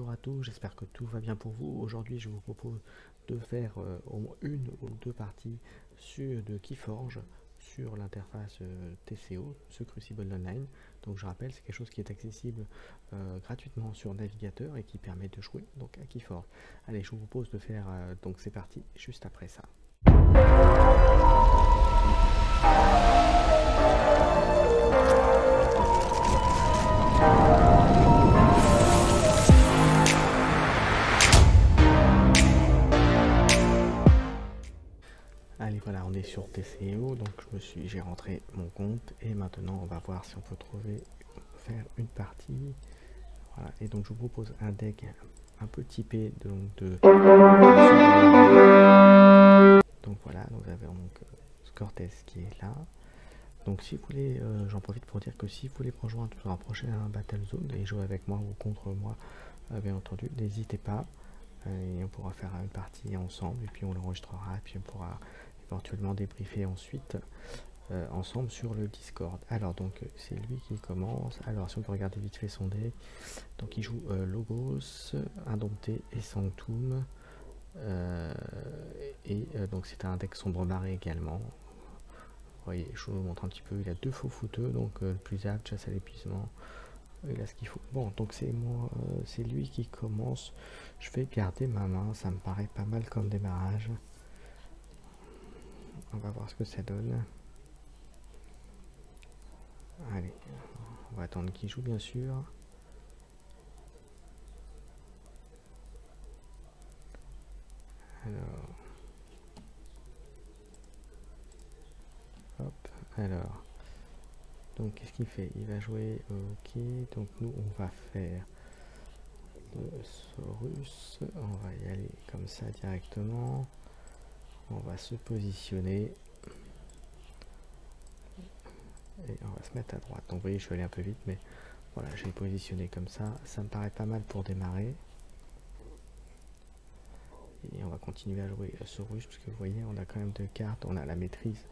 Bonjour à tous, j'espère que tout va bien pour vous. Aujourd'hui, je vous propose de faire au moins une ou deux parties de Keyforge sur l'interface TCO, ce Crucible Online. Donc je rappelle, c'est quelque chose qui est accessible gratuitement sur navigateur et qui permet de jouer donc à Keyforge. Allez, je vous propose de faire donc ces parties juste après ça. Allez, voilà, on est sur TCO, donc j'ai rentré mon compte et maintenant on va voir si on peut faire une partie. Voilà, et donc je vous propose un deck un peu typé donc voilà, nous avons donc Cortez qui est là. Donc si vous voulez, j'en profite pour dire que si vous voulez me rejoindre sur un prochain Battle Zone et jouer avec moi ou contre moi, bien entendu, n'hésitez pas. Et on pourra faire une partie ensemble et puis on l'enregistrera et puis on pourra éventuellement débriefer ensuite ensemble sur le Discord. Alors donc c'est lui qui commence. Alors si on peut regarder vite fait son deck, donc il joue Logos, Indompté et Sanctum, donc c'est un deck sombre marée également. Vous voyez, je vous montre un petit peu, il a deux faux fouteux, donc plus apte, chasse à l'épuisement, il a ce qu'il faut. Bon, donc c'est moi, c'est lui qui commence. Je vais garder ma main, ça me paraît pas mal comme démarrage. On va voir ce que ça donne. Allez, on va attendre qu'il joue bien sûr. Alors, hop, alors, donc qu'est-ce qu'il fait? Il va jouer, ok, donc nous on va faire le Saurus, on va y aller comme ça directement, on va se positionner et on va se mettre à droite. Donc vous voyez, je suis allé un peu vite, mais voilà, je vais positionner comme ça, ça me paraît pas mal pour démarrer. Et on va continuer à jouer Saurus, parce que vous voyez, on a quand même deux cartes, on a la maîtrise.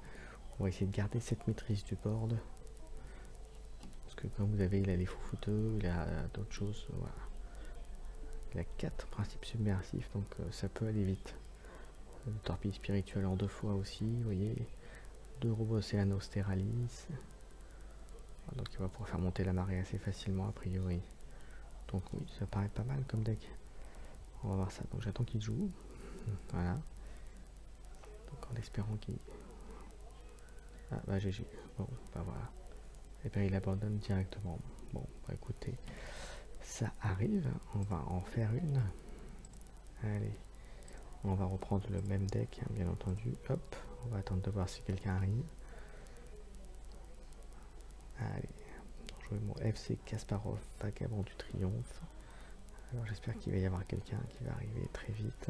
On va essayer de garder cette maîtrise du board. Parce que comme vous avez, il a les fous fouteux, il a d'autres choses. Voilà. Il a 4 principes submersifs, donc ça peut aller vite. Le torpille spirituel en 2 fois aussi, vous voyez. 2 robots Océanos Terralis. Donc il va pouvoir faire monter la marée assez facilement a priori. Donc oui, ça paraît pas mal comme deck. On va voir ça. Donc j'attends qu'il joue. Voilà. Donc en espérant qu'il... Ah bah GG. Bon, bah voilà. Et bien il abandonne directement. Bon, bah écoutez, ça arrive. On va en faire une. Allez. On va reprendre le même deck, hein, bien entendu. Hop. On va attendre de voir si quelqu'un arrive. Allez. Jouer mon FC Kasparov, Vagabond du Triomphe. Alors j'espère qu'il va y avoir quelqu'un qui va arriver très vite.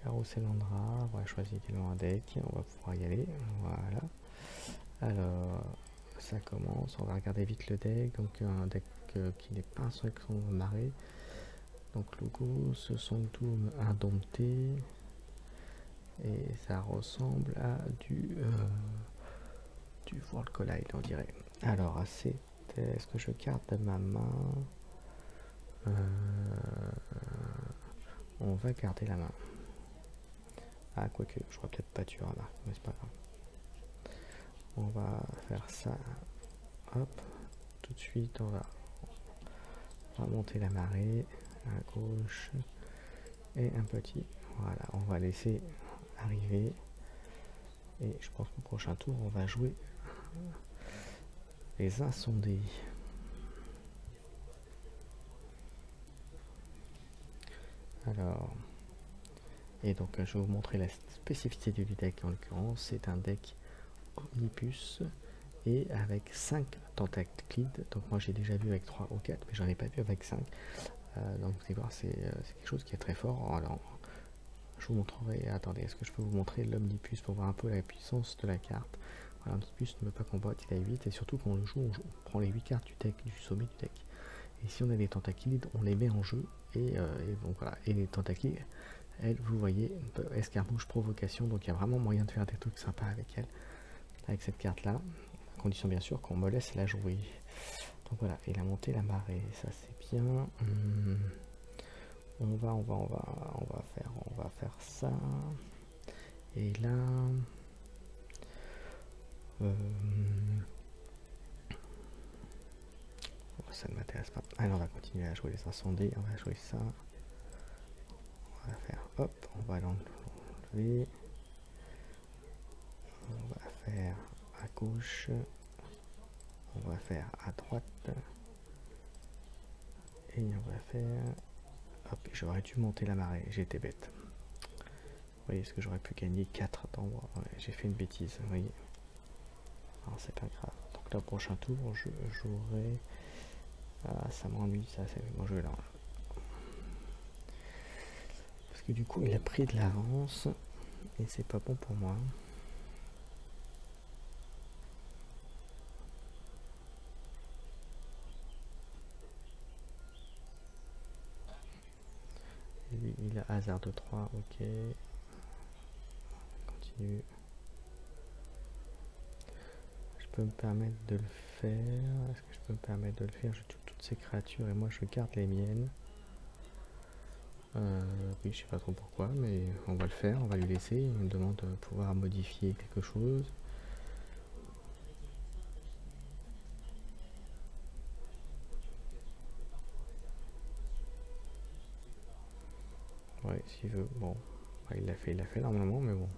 Carouselandra, on va choisir également un deck, on va pouvoir y aller, voilà. Alors, ça commence, on va regarder vite le deck, donc un deck qui n'est pas un seul marée. Donc Logos, Sanctum, Indompté, et ça ressemble à du World Collide, on dirait. Alors, est-ce que je garde ma main? On va garder la main. Ah, quoique, je crois peut-être pas tu remarques, mais c'est pas grave. On va faire ça. Hop, tout de suite, on va monter la marée à gauche et un petit. Voilà, on va laisser arriver. Et je pense qu'au prochain tour, on va jouer les insondés. Alors, et donc je vais vous montrer la spécificité du deck en l'occurrence. C'est un deck Omnipus et avec 5 tentacides. Donc moi j'ai déjà vu avec 3 ou 4, mais j'en ai pas vu avec 5. Donc vous allez voir, c'est quelque chose qui est très fort. Alors, je vous montrerai, attendez, est-ce que je peux vous montrer l'Omnipus pour voir un peu la puissance de la carte. Voilà, l'Omnipus ne veut pas combattre, il a 8, et surtout quand on le joue, on prend les 8 cartes du deck, du sommet du deck. Et si on a des tentacides, on les met en jeu, et donc voilà, et les tentacides Elle, vous voyez, escarmouche provocation, donc il y a vraiment moyen de faire des trucs sympas avec elle, avec cette carte là, à condition bien sûr qu'on me laisse la jouer. Donc voilà, il a monté la marée, ça c'est bien. On va faire ça. Et là, ça ne m'intéresse pas. Alors on va continuer à jouer les incendies, on va jouer ça. On va faire, hop, on va l'enlever. On va faire à gauche. On va faire à droite. Et on va faire... Hop, j'aurais dû monter la marée, j'ai été bête. Vous voyez, est-ce que j'aurais pu gagner 4 temps? Ouais, j'ai fait une bêtise, vous voyez. Alors c'est pas grave. Donc là, prochain tour, je jouerai... Ah, ça m'ennuie, ça, c'est bon jeu là. Parce que du coup, il a pris de l'avance. Et c'est pas bon pour moi. Il a hasard de 3, ok. Continue. Je peux me permettre de le faire. Est-ce que je peux me permettre de le faire? Je tue toutes ces créatures et moi je garde les miennes. Oui, je sais pas trop pourquoi, mais on va le faire, on va lui laisser. Il me demande de pouvoir modifier quelque chose. Ouais, s'il veut. Bon, ouais, il l'a fait normalement, mais bon.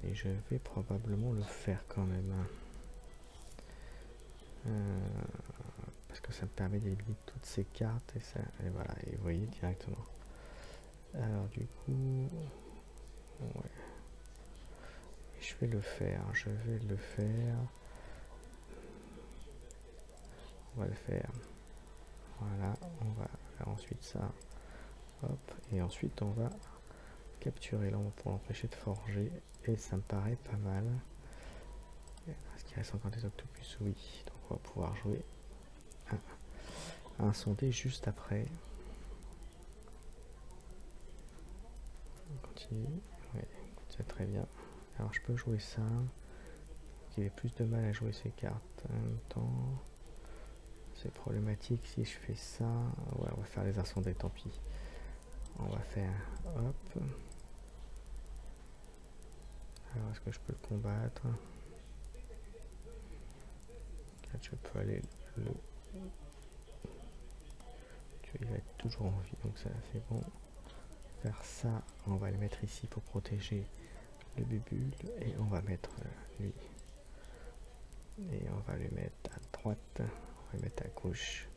Et je vais probablement le faire quand même. Parce que ça me permet d'éliminer toutes ces cartes et ça. Et voilà, et vous voyez directement. Alors du coup. Ouais. Et je vais le faire. On va le faire. Voilà, on va faire ensuite ça. Hop, et ensuite on va capturer l'ombre pour l'empêcher de forger. Et ça me paraît pas mal. Est-ce qu'il reste encore des octopus? Oui, donc on va pouvoir jouer un sondé juste après. On continue. Ouais, c'est très bien. Alors je peux jouer ça. Il ait plus de mal à jouer ces cartes en même temps. C'est problématique si je fais ça. Ouais, on va faire les incendies, tant pis. On va faire hop. Alors est-ce que je peux le combattre? Je peux aller le... Il va être toujours en vie, donc ça c'est bon. Faire ça, on va le mettre ici pour protéger le bubule. Et on va mettre lui. Et on va le mettre à droite. On va le mettre à gauche.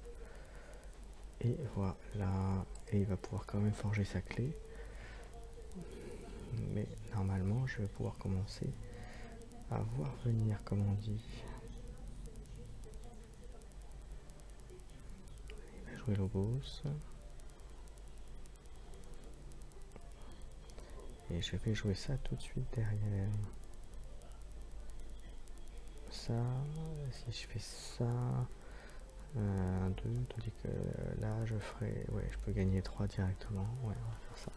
Et voilà. Et il va pouvoir quand même forger sa clé. Mais normalement, je vais pouvoir commencer à voir venir, comme on dit. Il va jouer Logos. Et je vais jouer ça tout de suite derrière. Ça, si je fais ça, 1, 2, tandis que là je ferai, ouais, je peux gagner 3 directement. Ouais, on va faire ça.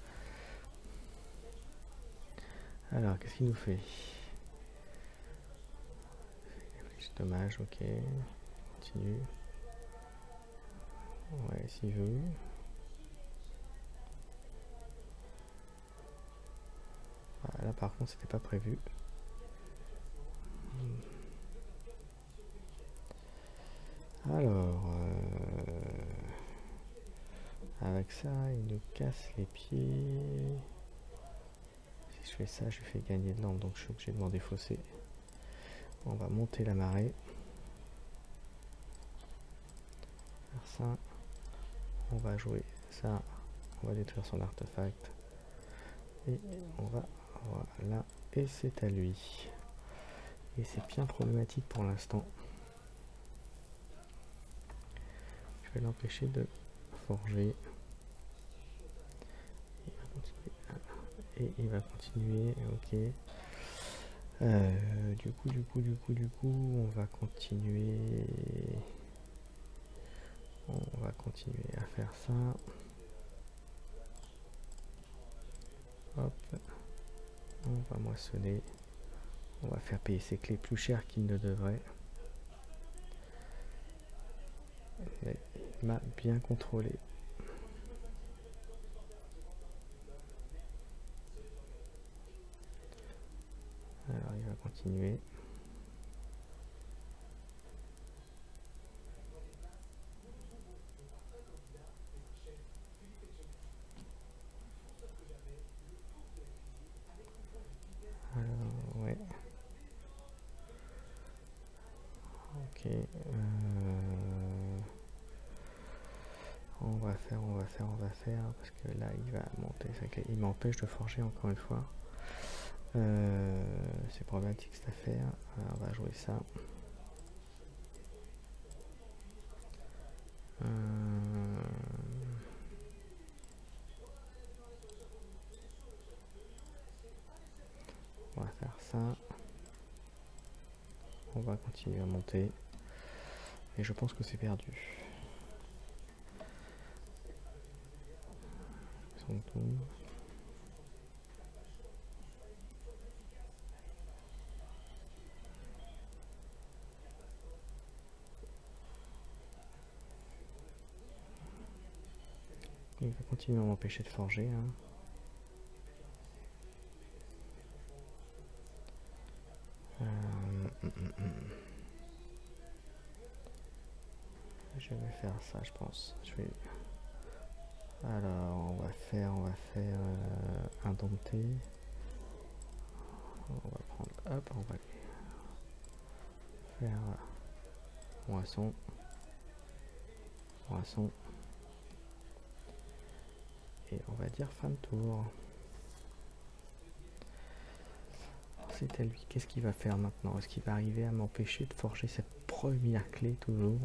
Alors, qu'est-ce qu'il nous fait? C'est dommage, ok. Continue. Ouais, s'il veut. Ah, là par contre c'était pas prévu. Alors, avec ça, il nous casse les pieds. Si je fais ça, je lui fais gagner de l'ambre, donc je suis obligé de m'en défausser. On va monter la marée. Faire ça. On va jouer ça. On va détruire son artefact. Et on va, voilà. Et c'est à lui. Et c'est bien problématique pour l'instant. Je vais l'empêcher de forger. Et il va continuer, ok. Du coup, on va continuer. On continuer à faire ça. Hop, on va moissonner. On va faire payer ses clés plus cher qu'il ne devrait. Mais il m'a bien contrôlé. Alors il va continuer. Alors ouais. Ok. On va faire, parce que là il va monter. Il m'empêche de forger encore une fois. C'est problématique cette affaire. Alors, on va jouer ça. On va faire ça. On va continuer à monter. Et je pense que c'est perdu. Ils sont tous. Il va continuer à m'empêcher de forger. Hein. Je vais faire ça, je pense. Alors, on va faire un dompté. On va prendre, hop, on va faire moisson, et on va dire fin de tour. C'est à lui. Qu'est-ce qu'il va faire maintenant? Est-ce qu'il va arriver à m'empêcher de forger cette première clé toujours?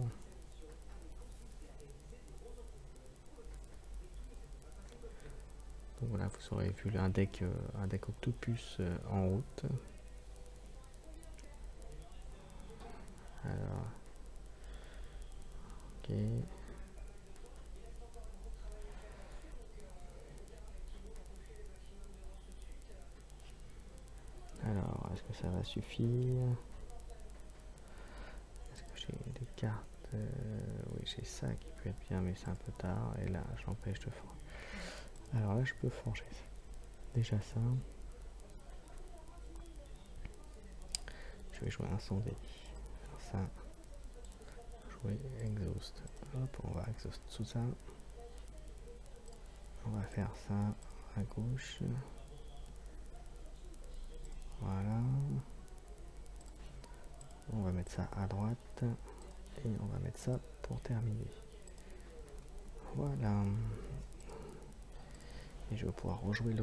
Donc voilà, vous aurez vu un deck Octopus en route. Alors, ok. Alors, est-ce que ça va suffire? Est-ce que j'ai des cartes? Oui, j'ai ça qui peut être bien, mais c'est un peu tard. Et là, je l'empêche de forger. Alors là, je peux forger déjà ça. Je vais jouer incendie. Faire ça. Jouer exhaust. Hop, on va exhaust tout ça. On va faire ça à gauche. Voilà. On va mettre ça à droite. Et on va mettre ça pour terminer. Voilà. Et je vais pouvoir rejouer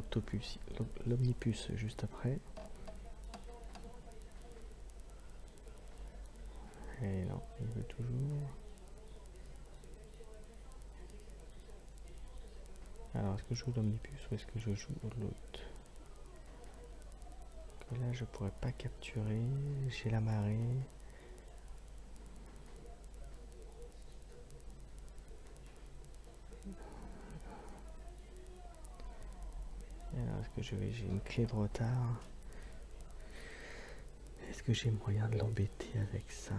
l'Omnipus juste après. Et non, il veut toujours. Alors, est-ce que je joue l'Omnipus ou est-ce que je joue l'autre? Là, je pourrais pas capturer. J'ai la marée. Alors, est-ce que j'ai une clé de retard? Est-ce que j'ai moyen de l'embêter avec ça?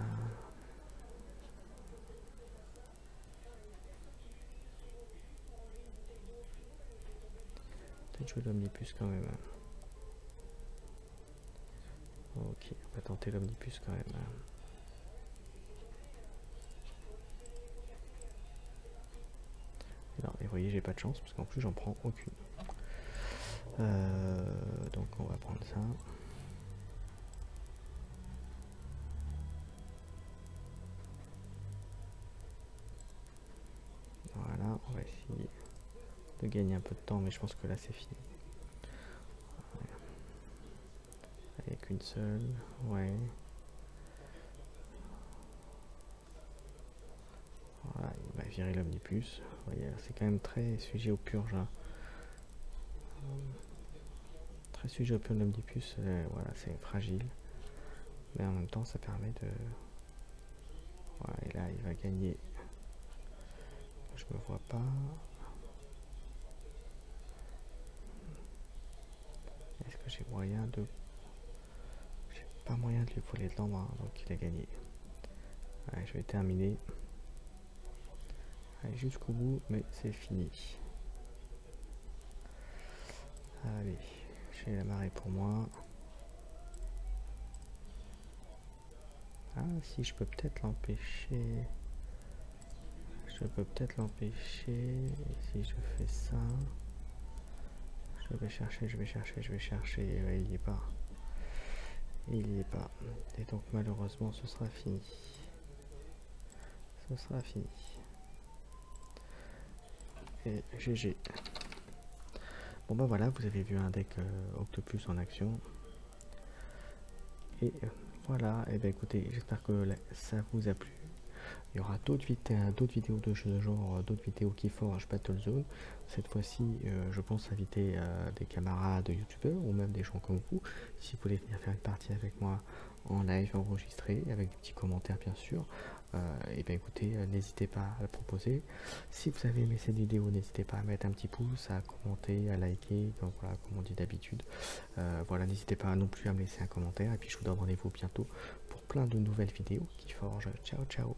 Peut-être jouer l'Omnipus quand même. Ok, on va tenter l'Omnipus quand même. Alors, et vous voyez, j'ai pas de chance parce qu'en plus j'en prends aucune. Donc on va prendre ça. Voilà, on va essayer de gagner un peu de temps, mais je pense que là c'est fini. Avec une seule, ouais. Voilà, il va virer l'Omnipus. Vous voyez, c'est quand même très sujet au purge. Hein. Très sujet au purge de l'Omnipus, voilà, c'est fragile. Mais en même temps, ça permet de... Voilà, et là, il va gagner. Je me vois pas. Est-ce que j'ai moyen de... J'ai pas moyen de lui voler de l'embrun, donc il a gagné. Allez, je vais terminer. Allez, jusqu'au bout, mais c'est fini. Allez, j'ai la marée pour moi. Ah, si, je peux peut-être l'empêcher. Je peux peut-être l'empêcher. Si je fais ça... Je vais chercher, je vais chercher, je vais chercher. Ouais, il n'y est pas. Il n'y est pas. Et donc, malheureusement, ce sera fini. Ce sera fini. Et GG. Bon bah voilà, vous avez vu un deck Octopus en action. Et voilà, et ben écoutez, j'espère que ça vous a plu. Il y aura d'autres vidéos de ce genre, d'autres vidéos qui forgent Battlezone. Cette fois-ci, je pense inviter des camarades youtubeurs ou même des gens comme vous. Si vous voulez venir faire une partie avec moi en live enregistré, avec des petits commentaires bien sûr, et bien écoutez, n'hésitez pas à le proposer. Si vous avez aimé cette vidéo, n'hésitez pas à mettre un petit pouce, à commenter, à liker, donc voilà, comme on dit d'habitude. Voilà, n'hésitez pas non plus à me laisser un commentaire, et puis je vous donne rendez-vous bientôt pour plein de nouvelles vidéos qui forgent. Ciao, ciao!